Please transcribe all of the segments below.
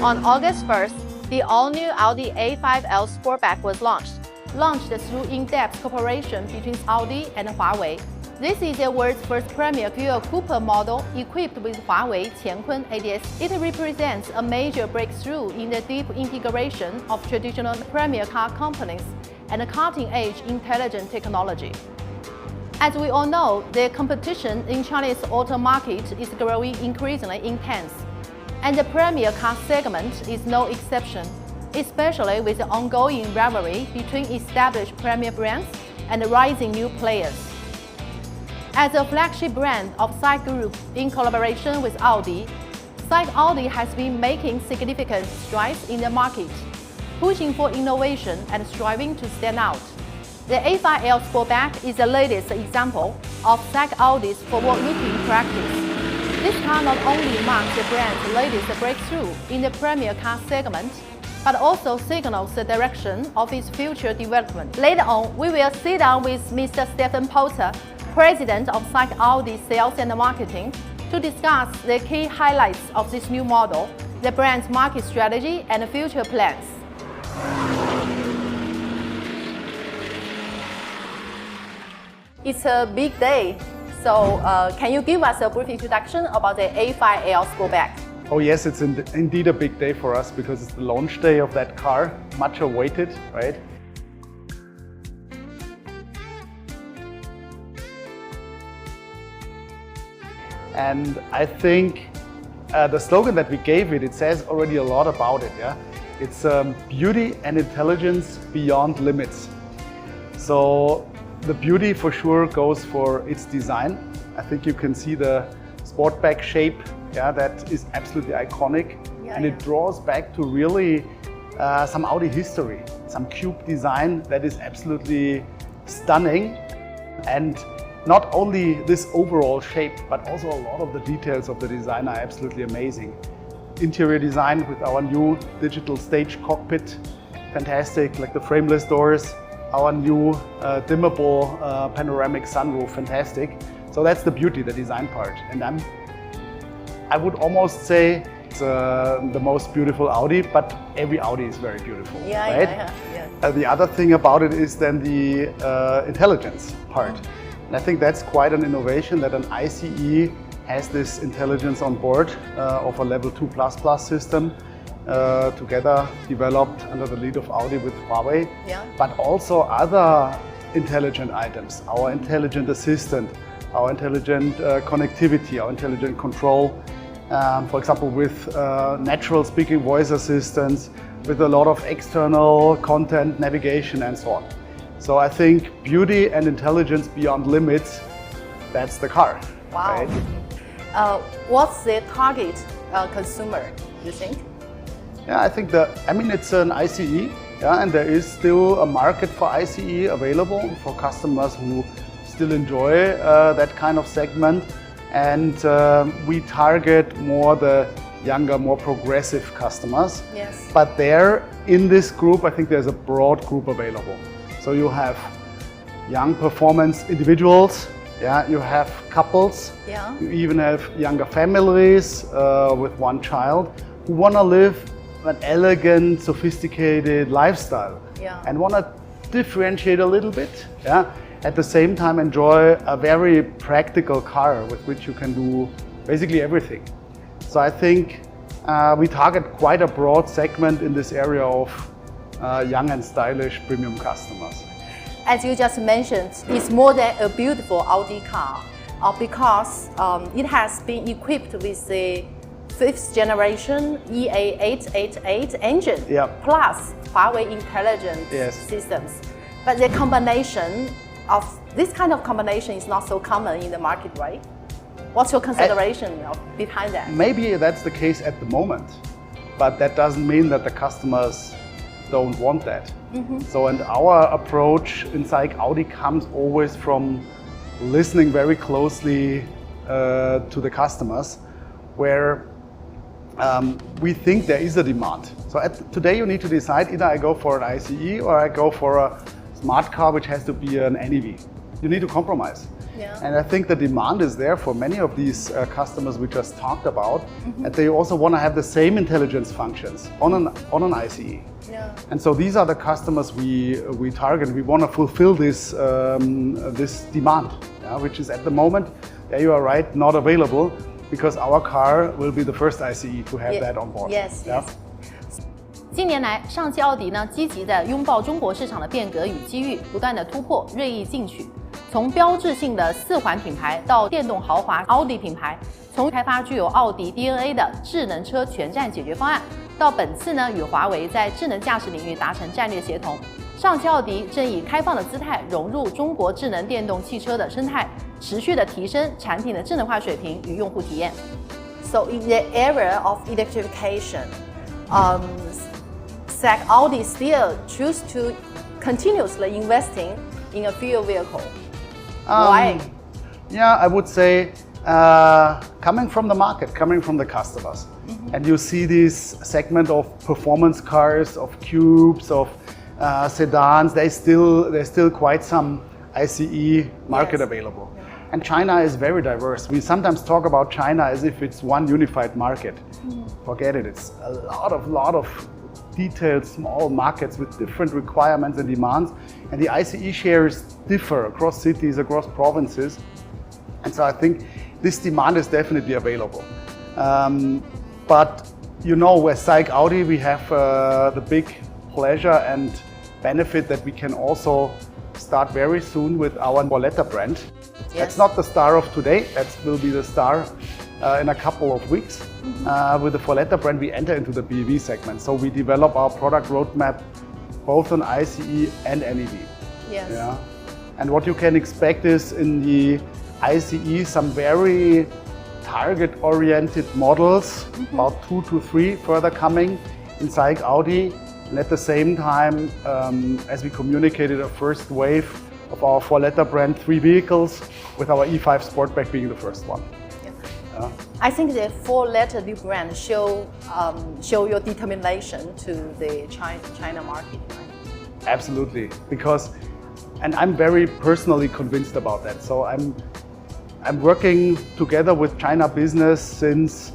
On August 1st, the all-new Audi A5L Sportback was launched through in-depth cooperation between Audi and Huawei. This is the world's first premier dual coupe model equipped with Huawei Qiankun ADS. It represents a major breakthrough in the deep integration of traditional premier car components and cutting-edge intelligent technology. As we all know, the competition in Chinese auto market is growing increasingly intense, and the premier car segment is no exception, especially with the ongoing rivalry between established premier brands and rising new players. As a flagship brand of SAIC Group in collaboration with Audi, SAIC Audi has been making significant strides in the market, pushing for innovation and striving to stand out. The A5L Sportback is the latest example of SAIC Audi's forward-looking practice. This car not only marks the brand's latest breakthrough in the premier car segment, but also signals the direction of its future development. Later on, we will sit down with Mr. Stefan Poetzl, President of SAIC Audi Sales and Marketing, to discuss the key highlights of this new model, the brand's market strategy, and future plans. It's a big day, so can you give us a brief introduction about the A5L Sportback? Oh yes, it's indeed a big day for us because it's the launch day of that car, much awaited, right? And I think the slogan that we gave it says already a lot about it. Yeah, it's beauty and intelligence beyond limits. So the beauty for sure goes for its design. I think you can see the Sportback shape. Yeah, that is absolutely iconic, and it draws back to really some Audi history, some cube design that is absolutely stunning. And not only this overall shape, but also a lot of the details of the design are absolutely amazing. Interior design with our new digital stage cockpit, fantastic, like the frameless doors, our new dimmable panoramic sunroof, fantastic. So that's the beauty, the design part. And I would almost say it's the most beautiful Audi, but every Audi is very beautiful, right? The other thing about it is then the intelligence part. And I think that's quite an innovation that an ICE has this intelligence on board of a level 2++ system, together developed under the lead of Audi with Huawei, but also other intelligent items, our intelligent assistant, our intelligent connectivity, our intelligent control, for example with natural speaking voice assistants, with a lot of external content navigation and so on. So I think beauty and intelligence beyond limits, that's the car. Wow. Right? What's the target consumer, you think? Yeah, I think it's an ICE, yeah, and there is still a market for ICE available for customers who still enjoy that kind of segment. And we target more the younger, more progressive customers. Yes. But there, in this group, I think there's a broad group available. So you have young performance individuals, yeah, you have couples, you even have younger families with one child who want to live an elegant, sophisticated lifestyle and want to differentiate a little bit. Yeah. At the same time, enjoy a very practical car with which you can do basically everything. So I think we target quite a broad segment in this area of young and stylish premium customers. As you just mentioned, it's more than a beautiful Audi car because it has been equipped with the 5th generation EA888 engine plus Huawei intelligent systems. But the combination of this kind of combination is not so common in the market, right? What's your consideration behind that? Maybe that's the case at the moment, but that doesn't mean that the customers don't want that. So, and our approach in SAIC Audi comes always from listening very closely to the customers, where we think there is a demand. So today you need to decide, either I go for an ICE or I go for a smart car which has to be an NEV. you need to compromise. Yeah. And I think the demand is there for many of these customers we just talked about, and they also want to have the same intelligence functions on an ICE. Yeah. And so these are the customers we target. We want to fulfill this this demand, which is at the moment, there you are right, not available, because our car will be the first ICE to have that on board. Yes. Yes. 近年来，上汽奥迪呢积极地拥抱中国市场的变革与机遇，不断地突破，锐意进取。从标志性的4环品牌到电动豪华奥迪品牌，从开发具有奥迪 DNA 的智能车全站解决方案，到本次呢与华为在智能驾驶领域达成战略协同，上汽奥迪正以开放的姿态融入中国智能电动汽车的生态，持续地提升产品的智能化水平与用户体验。So in the era of electrification, Audi still choose to continuously investing in a fuel vehicle. Why? Yeah, I would say coming from the market, coming from the customers. And you see this segment of performance cars, of cubes, of sedans, there's still quite some ICE market available. And China is very diverse. We sometimes talk about China as if it's one unified market. Forget it, it's a lot of detailed small markets with different requirements and demands, and the ICE shares differ across cities, across provinces, and so I think this demand is definitely available. But you know, with SAIC Audi we have the big pleasure and benefit that we can also start very soon with our Four-letter brand. Yes. That's not the star of today, that will be the star in a couple of weeks. With the Four-letter brand we enter into the BEV segment. So we develop our product roadmap both on ICE and NEV. Yes. Yeah. And what you can expect is in the ICE some very target-oriented models, about 2 to 3 further coming in SAIC Audi. And at the same time, as we communicated a first wave of our Four-letter brand, 3 vehicles, with our E5 Sportback being the first one. I think the Four-letter new brand show your determination to the China market, right? Absolutely, because, and I'm very personally convinced about that. So I'm working together with China business since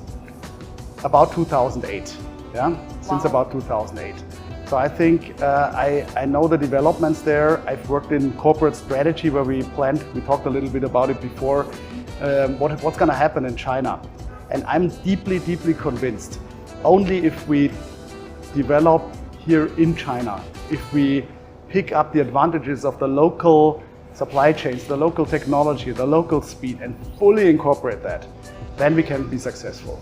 about 2008. Yeah, since about 2008. So I think I know the developments there. I've worked in corporate strategy where we talked a little bit about it before, what's going to happen in China. And I'm deeply convinced, only if we develop here in China, if we pick up the advantages of the local supply chains, the local technology, the local speed, and fully incorporate that, then we can be successful.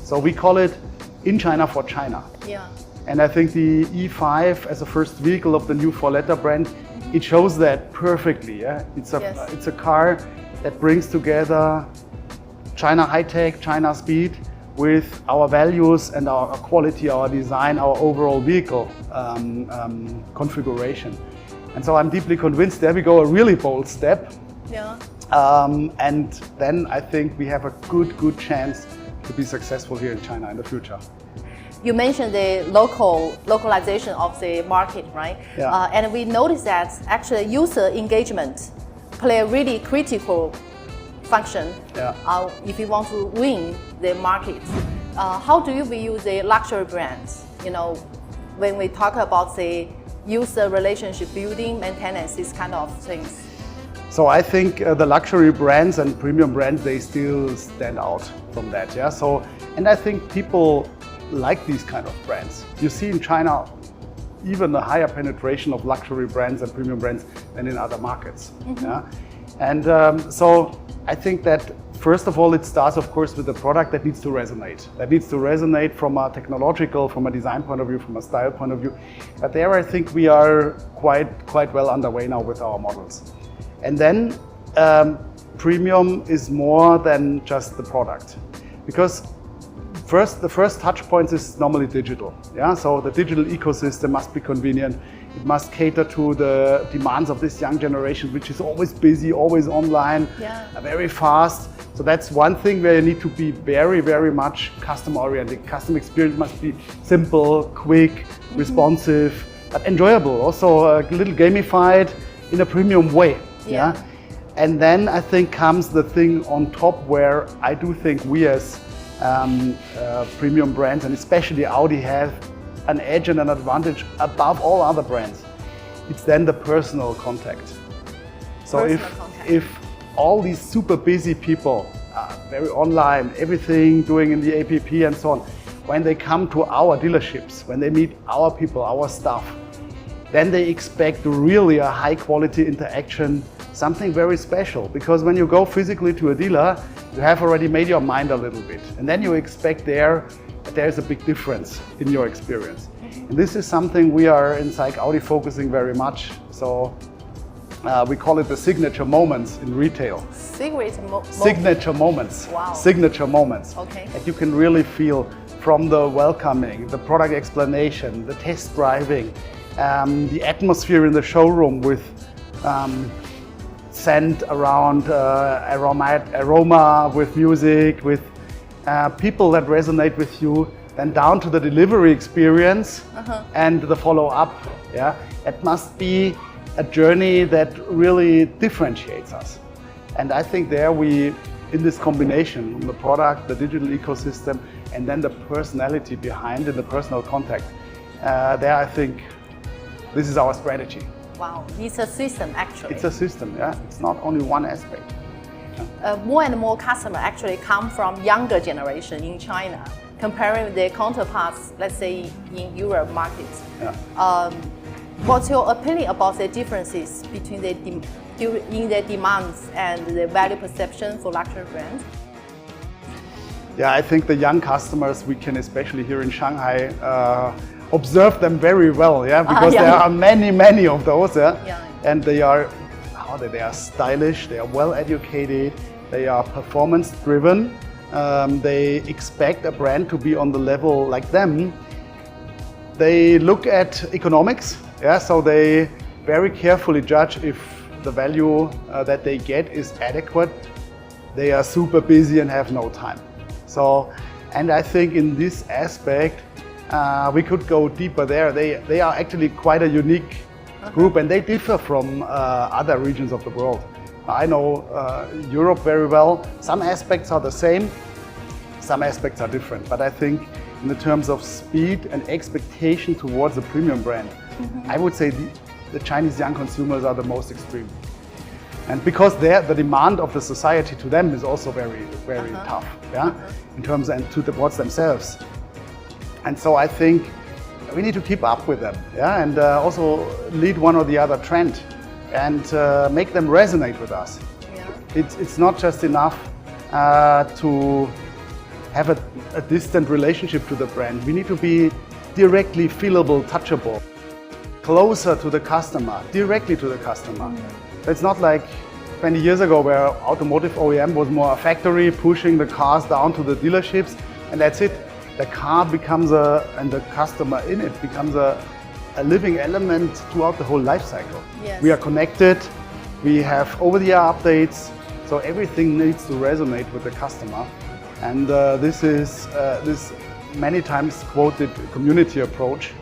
So we call it in China for China. Yeah. And I think the E5 as a first vehicle of the new Four-letter brand, it shows that perfectly. Yeah? It's a car that brings together China high-tech, China speed with our values and our quality, our design, our overall vehicle configuration. And so I'm deeply convinced there we go, a really bold step. Yeah. And then I think we have a good chance to be successful here in China in the future. You mentioned the localization of the market, right? Yeah. And we noticed that actually user engagement play a really critical function if you want to win the market. How do you view the luxury brands? You know, when we talk about the user relationship building, maintenance, these kind of things. So I think the luxury brands and premium brands, they still stand out from that. Yeah. So, and I think people like these kind of brands. You see in China even a higher penetration of luxury brands and premium brands than in other markets. Yeah? And so I think that first of all it starts of course with the product that needs to resonate. That needs to resonate from a technological, from a design point of view, from a style point of view. But there I think we are quite well underway now with our models. And then premium is more than just the product. Because the first touch point is normally digital. Yeah? So the digital ecosystem must be convenient. It must cater to the demands of this young generation, which is always busy, always online, very fast. So that's one thing where you need to be very much customer oriented. Customer experience must be simple, quick, responsive, but enjoyable. Also a little gamified in a premium way. Yeah? And then I think comes the thing on top where I do think we as premium brands, and especially Audi, have an edge and an advantage above all other brands. It's then the personal contact. So if all these super busy people, very online, everything doing in the app and so on, when they come to our dealerships, when they meet our people, our staff, then they expect really a high quality interaction, something very special. Because when you go physically to a dealer, you have already made your mind a little bit. And then you expect there's a big difference in your experience. And this is something we are in SAIC Audi focusing very much. So we call it the signature moments in retail. Signature moments. Wow. Signature moments. Okay. That you can really feel from the welcoming, the product explanation, the test driving, the atmosphere in the showroom with scent around, aroma with music, with people that resonate with you, then down to the delivery experience and the follow-up. Yeah, it must be a journey that really differentiates us. And I think there we, in this combination, the product, the digital ecosystem, and then the personality behind it, the personal contact, there I think this is our strategy. Wow, it's a system actually. It's a system, yeah. It's not only one aspect. More and more customers actually come from younger generation in China, comparing with their counterparts, let's say in Europe markets. Yeah. What's your opinion about the differences between in their demands and the value perception for luxury brands? Yeah, I think the young customers, we can especially here in Shanghai observe them very well, yeah, because there are many of those, yeah, and they are stylish, they are well educated, they are performance driven, they expect a brand to be on the level like them. They look at economics, yeah, so they very carefully judge if the value that they get is adequate. They are super busy and have no time. So, and I think in this aspect, we could go deeper there. They are actually quite a unique group, and they differ from other regions of the world. I know Europe very well. Some aspects are the same, some aspects are different. But I think in the terms of speed and expectation towards a premium brand, I would say the Chinese young consumers are the most extreme. And because the demand of the society to them is also very tough, yeah, in terms and towards themselves. And so I think we need to keep up with them, yeah, and also lead one or the other trend and make them resonate with us. Yeah. It's not just enough to have a distant relationship to the brand. We need to be directly feelable, touchable, closer to the customer, directly to the customer. It's not like 20 years ago where automotive OEM was more a factory pushing the cars down to the dealerships, and that's it. The car becomes and the customer in it becomes a living element throughout the whole life cycle. Yes. We are connected, we have over-the-air updates, so everything needs to resonate with the customer. And this is this many times quoted community approach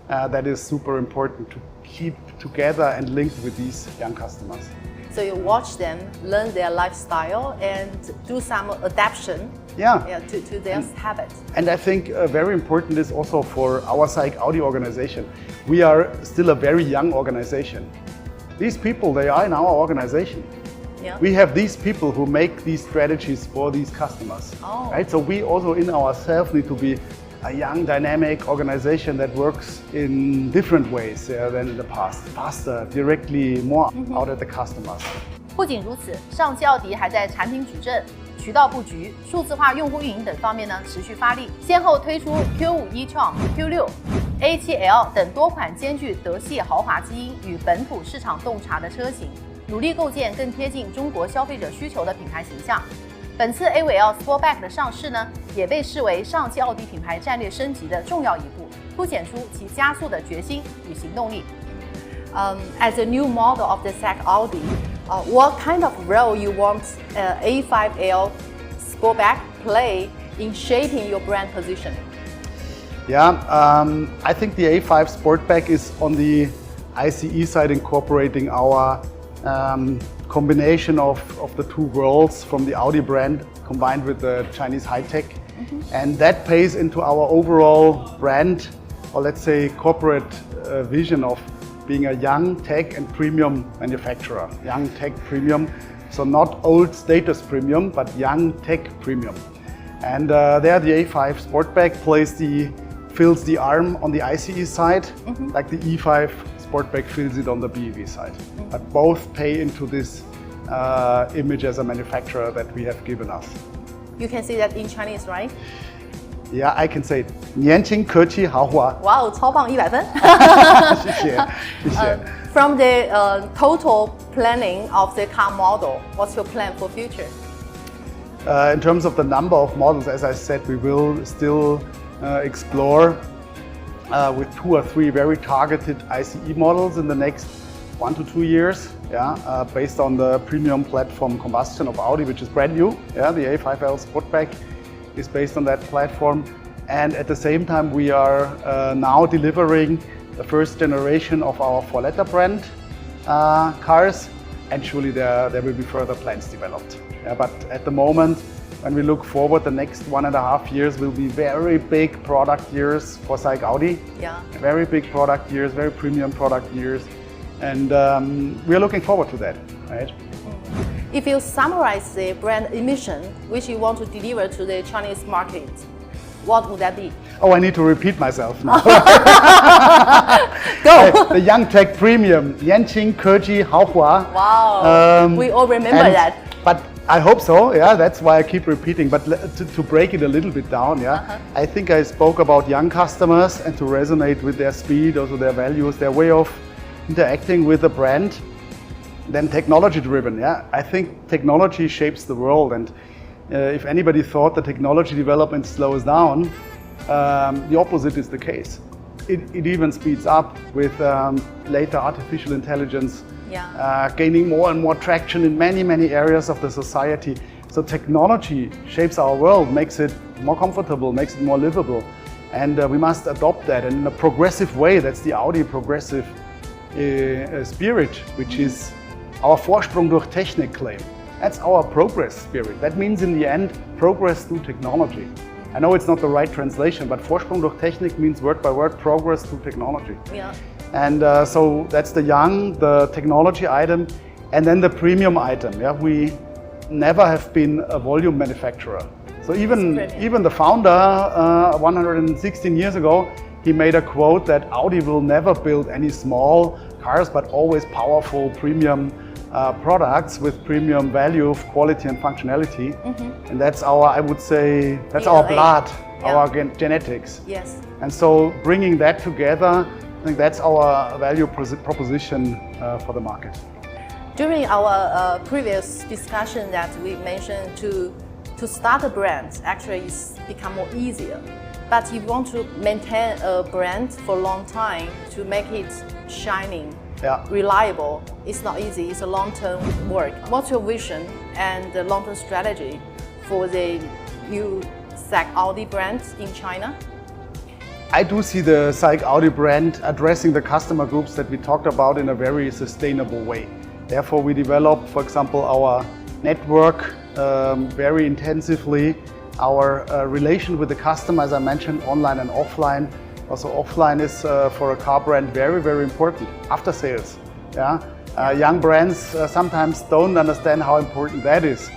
that is super important to keep together and linked with these young customers. So you watch them, learn their lifestyle, and do some adaptation to their habits. And I think very important is also for our SAIC Audi organization. We are still a very young organization. These people, they are in our organization. Yeah. We have these people who make these strategies for these customers. Oh. Right? So we also in ourselves need to be a young, dynamic organization that works in different ways than in the past. Faster, directly, more out at the customers. 不仅如此，上汽奥迪还在产品矩阵、渠道布局、数字化用户运营等方面呢持续发力，先后推出 Q5 e-tron、Q6、A7L 等多款兼具德系豪华基因与本土市场洞察的车型，努力构建更贴近中国消费者需求的品牌形象。本次 A5L Sportback 的上市呢，也被视为上汽奥迪品牌战略升级的重要一步，凸显出其加速的决心与行动力。As a new model of the SAIC Audi, what kind of role you want A5L Sportback play in shaping your brand positioning? Yeah, I think the A5 Sportback is on the ICE side incorporating our combination of the two worlds from the Audi brand combined with the Chinese high-tech. And that pays into our overall brand, or let's say corporate vision of being a young tech and premium manufacturer. Young tech premium, so not old status premium, but young tech premium. And there the A5 Sportback fills the arm on the ICE side, like the E5 Sportback fills it on the BEV side. But both pay into this image as a manufacturer that we have given us. You can say that in Chinese, right? Yeah, I can say it. 年轻科技豪华。Wow, 超棒，100分。谢谢，谢谢。From the total planning of the car model, what's your plan for future? In terms of the number of models, as I said, we will still explore with 2 or 3 very targeted ICE models in the next 1 to 2 years. Yeah, based on the premium platform combustion of Audi, which is brand new. Yeah, the A5L Sportback is based on that platform. And at the same time, we are now delivering the first generation of our four-letter brand cars. And surely there will be further plans developed. Yeah, but at the moment, when we look forward, the next 1.5 years will be very big product years for SAIC Audi. Yeah. Very big product years, very premium product years. And we are looking forward to that, right? If you summarize the brand mission which you want to deliver to the Chinese market, what would that be? Oh, I need to repeat myself now. Go! The Young Tech Premium, 年轻科技豪华. Wow, we all remember that. But I hope so, yeah, that's why I keep repeating. But to break it a little bit down, yeah, I think I spoke about young customers and to resonate with their speed, also their values, their way of interacting with the brand. Then technology driven, yeah. I think technology shapes the world, and if anybody thought the technology development slows down, the opposite is the case. It even speeds up with later artificial intelligence, gaining more and more traction in many areas of the society. So technology shapes our world, makes it more comfortable, makes it more livable, and we must adopt that in a progressive way. That's the Audi progressive spirit, which is our Vorsprung durch Technik claim. That's our progress spirit. That means in the end, progress through technology. I know it's not the right translation, but Vorsprung durch Technik means word by word progress through technology. Yeah. And so that's the technology item, and then the premium item. Yeah, we never have been a volume manufacturer. So even the founder, 116 years ago, he made a quote that Audi will never build any small cars, but always powerful premium products with premium value of quality and functionality. And that's our, I would say, that's our blood, our genetics. Yes. And so bringing that together, I think that's our value proposition for the market. During our previous discussion that we mentioned to start a brand actually is become more easier. But if you want to maintain a brand for a long time, to make it shining, reliable, it's not easy. It's a long-term work. What's your vision and the long-term strategy for the new SAIC Audi brand in China? I do see the SAIC Audi brand addressing the customer groups that we talked about in a very sustainable way. Therefore, we develop, for example, our network very intensively. Our relation with the customer, as I mentioned, online and offline. Also offline is for a car brand very important. After sales, young brands sometimes don't understand how important that is.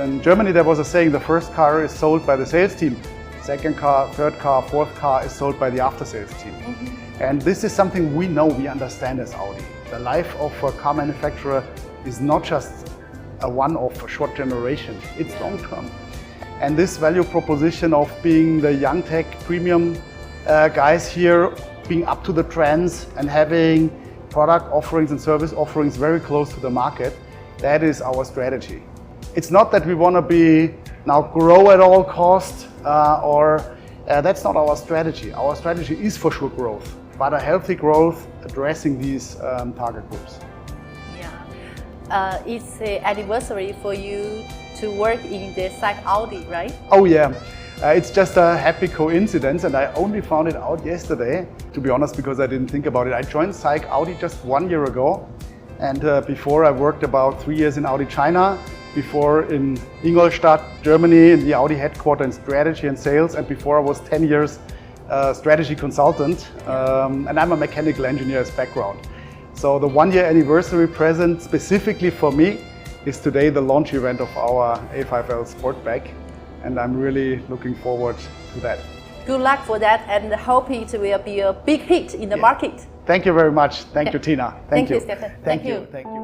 In Germany there was a saying, the first car is sold by the sales team, second car, third car, fourth car is sold by the after sales team. And this is something we know, we understand as Audi. The life of a car manufacturer is not just a one-off, a short generation, it's long term. And this value proposition of being the young tech premium guys here, being up to the trends and having product offerings and service offerings very close to the market, that is our strategy. It's not that we want to be now grow at all costs that's not our strategy. Our strategy is for sure growth, but a healthy growth addressing these target groups. Yeah, it's the anniversary for you to work in the SAIC Audi, right? Oh yeah, it's just a happy coincidence, and I only found it out yesterday, to be honest, because I didn't think about it. I joined SAIC Audi just 1 year ago, And before I worked about 3 years in Audi China, before in Ingolstadt, Germany, in the Audi headquarters in strategy and sales, and before I was 10 years strategy consultant, and I'm a mechanical engineer as background. So the 1-year anniversary present specifically for me is today the launch event of our A5L Sportback, and I'm really looking forward to that. Good luck for that, and hope it will be a big hit in the market. Thank you very much. Thank you, Tina. Thank you, Stefan. Thank you. Thank you.